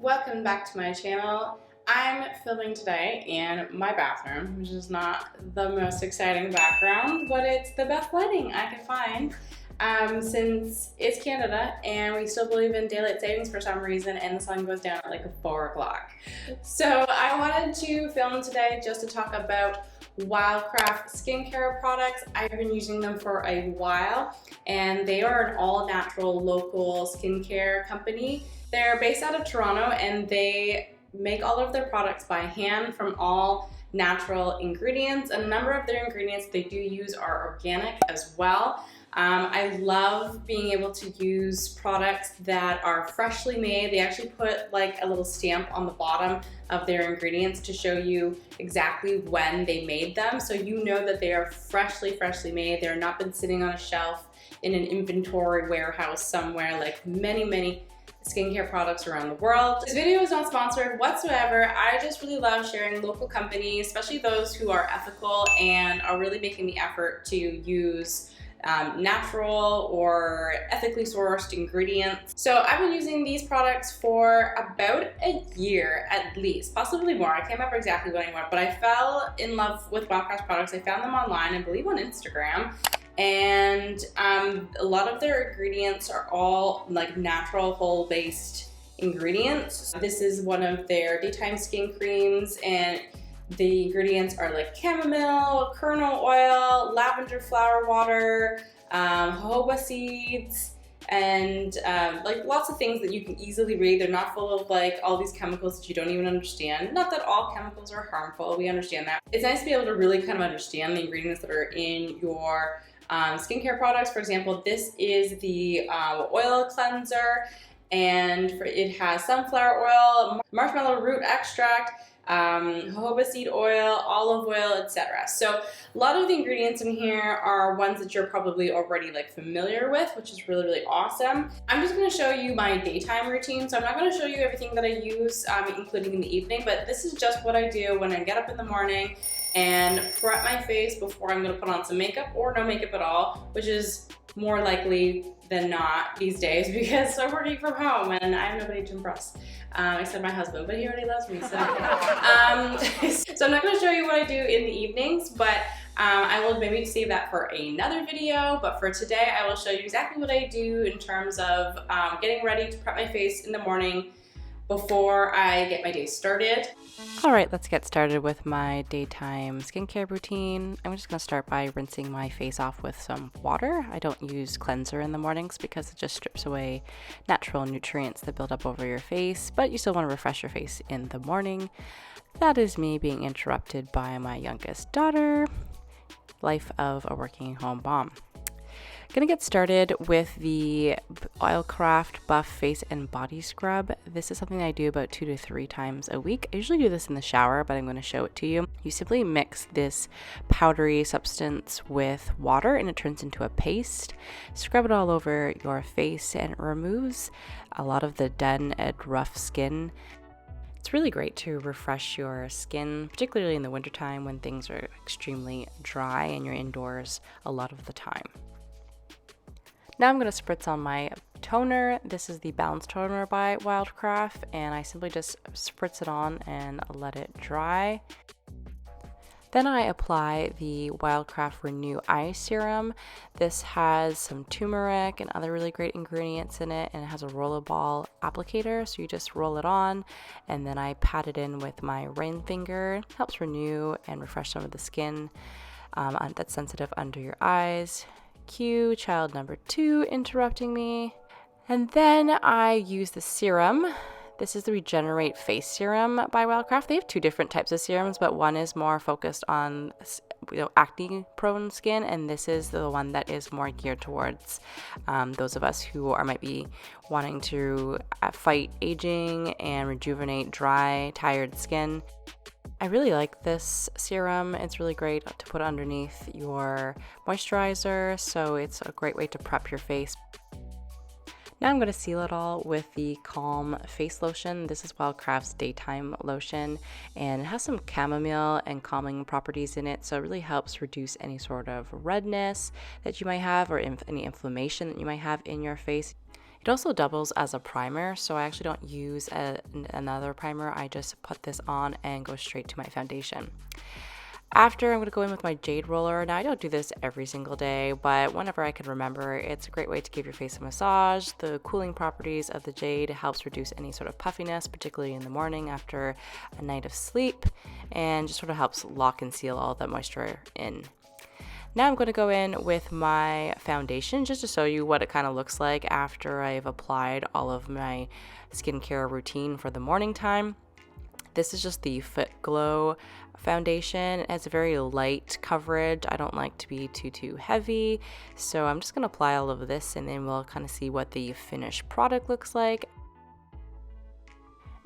Welcome back to my channel. I'm filming today in my bathroom, which is not the most exciting background, but it's the best lighting I could find since it's Canada and we still believe in daylight savings for some reason, and the sun goes down at like 4 o'clock. So I wanted to film today just to talk about Wildcraft skincare products. I've been using them for a while, and they are an all-natural local skincare company. They're based out of Toronto, and they make all of their products by hand from all natural ingredients, and a number of their ingredients they do use are organic as well. I love being able to use products that are freshly made. They actually put like a little stamp on the bottom of their ingredients to show you exactly when they made them, so you know that they are freshly made. They're not been sitting on a shelf in an inventory warehouse somewhere like many skincare products around the world. This video is not sponsored whatsoever. I just really love sharing local companies, especially those who are ethical and are really making the effort to use natural or ethically sourced ingredients. So I've been using these products for about a year at least, possibly more. I can't remember exactly when I went, but I fell in love with Wildcraft products. I found them online, I believe on Instagram. And a lot of their ingredients are all like natural whole based ingredients. This is one of their daytime skin creams, and the ingredients are like chamomile, kernel oil, lavender flower water, jojoba seeds, and like lots of things that you can easily read. They're not full of like all these chemicals that you don't even understand. Not that all chemicals are harmful, we understand that. It's nice to be able to really kind of understand the ingredients that are in your skincare products. For example, this is the oil cleanser, and it has sunflower oil, marshmallow root extract, jojoba seed oil, olive oil, etc. So a lot of the ingredients in here are ones that you're probably already like familiar with, which is really awesome. I'm just going to show you my daytime routine, so I'm not going to show you everything that I use, including in the evening, but this is just what I do when I get up in the morning and prep my face before I'm going to put on some makeup or no makeup at all, which is more likely than not these days because I'm working from home and I have nobody to impress, except my husband, but he already loves me, so so I'm not going to show you what I do in the evenings, but I will maybe save that for another video. But for today, I will show you exactly what I do in terms of getting ready to prep my face in the morning before I get my day started. Alright, let's get started with my daytime skincare routine. I'm just going to start by rinsing my face off with some water. I don't use cleanser in the mornings because it just strips away natural nutrients that build up over your face, but you still want to refresh your face in the morning. That is me being interrupted by my youngest daughter. Life of a working home mom. Gonna get started with the Wildcraft Buff Face and Body Scrub. This is something I do about 2 to 3 times a week. I usually do this in the shower, but I'm going to show it to you. You simply mix this powdery substance with water and it turns into a paste. Scrub it all over your face and it removes a lot of the dun and rough skin. It's really great to refresh your skin, particularly in the wintertime when things are extremely dry and you're indoors a lot of the time. Now I'm going to spritz on my toner. This is the Balance Toner by Wildcraft, and I simply just spritz it on and let it dry. Then I apply the Wildcraft Renew Eye Serum. This has some turmeric and other really great ingredients in it, and it has a rollerball applicator, so you just roll it on, and then I pat it in with my ring finger. It helps renew and refresh some of the skin that's sensitive under your eyes. Cue child number 2 interrupting me. And then I use the serum. This is the Regenerate Face Serum by Wildcraft. They have 2 different types of serums, but one is more focused on acne prone skin, and this is the one that is more geared towards those of us who might be wanting to fight aging and rejuvenate dry, tired skin. I really like this serum. It's really great to put underneath your moisturizer, so it's a great way to prep your face. Now I'm going to seal it all with the Calm Face Lotion. This is Wildcraft's daytime lotion, and it has some chamomile and calming properties in it, so it really helps reduce any sort of redness that you might have or any inflammation that you might have in your face. It also doubles as a primer, so I actually don't use another primer. I just put this on and go straight to my foundation. After, I'm going to go in with my jade roller. Now, I don't do this every single day, but whenever I can remember, it's a great way to give your face a massage. The cooling properties of the jade helps reduce any sort of puffiness, particularly in the morning after a night of sleep, and just sort of helps lock and seal all that moisture in. Now I'm going to go in with my foundation just to show you what it kind of looks like after I've applied all of my skincare routine for the morning time. This is just the Fit Glow foundation. It has a very light coverage. I don't like to be too heavy, so I'm just going to apply all of this and then we'll kind of see what the finished product looks like.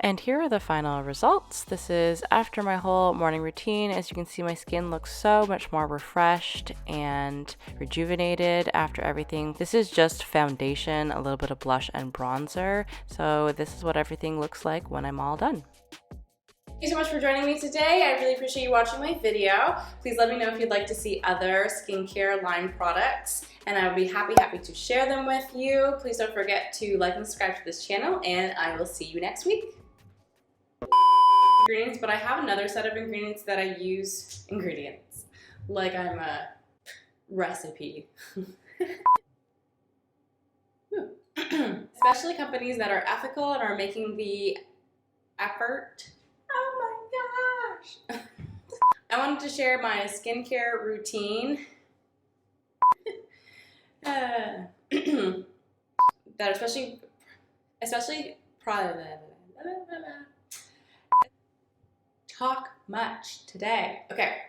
And here are the final results. This is after my whole morning routine. As you can see, my skin looks so much more refreshed and rejuvenated after everything. This is just foundation, a little bit of blush and bronzer. So this is what everything looks like when I'm all done. Thank you so much for joining me today. I really appreciate you watching my video. Please let me know if you'd like to see other skincare line products, and I would be happy to share them with you. Please don't forget to like and subscribe to this channel, and I will see you next week. Ingredients, but I have another set of ingredients that I use. Ingredients, like I'm a recipe. Especially companies that are ethical and are making the effort. Oh my gosh! I wanted to share my skincare routine that especially talk much today. Okay.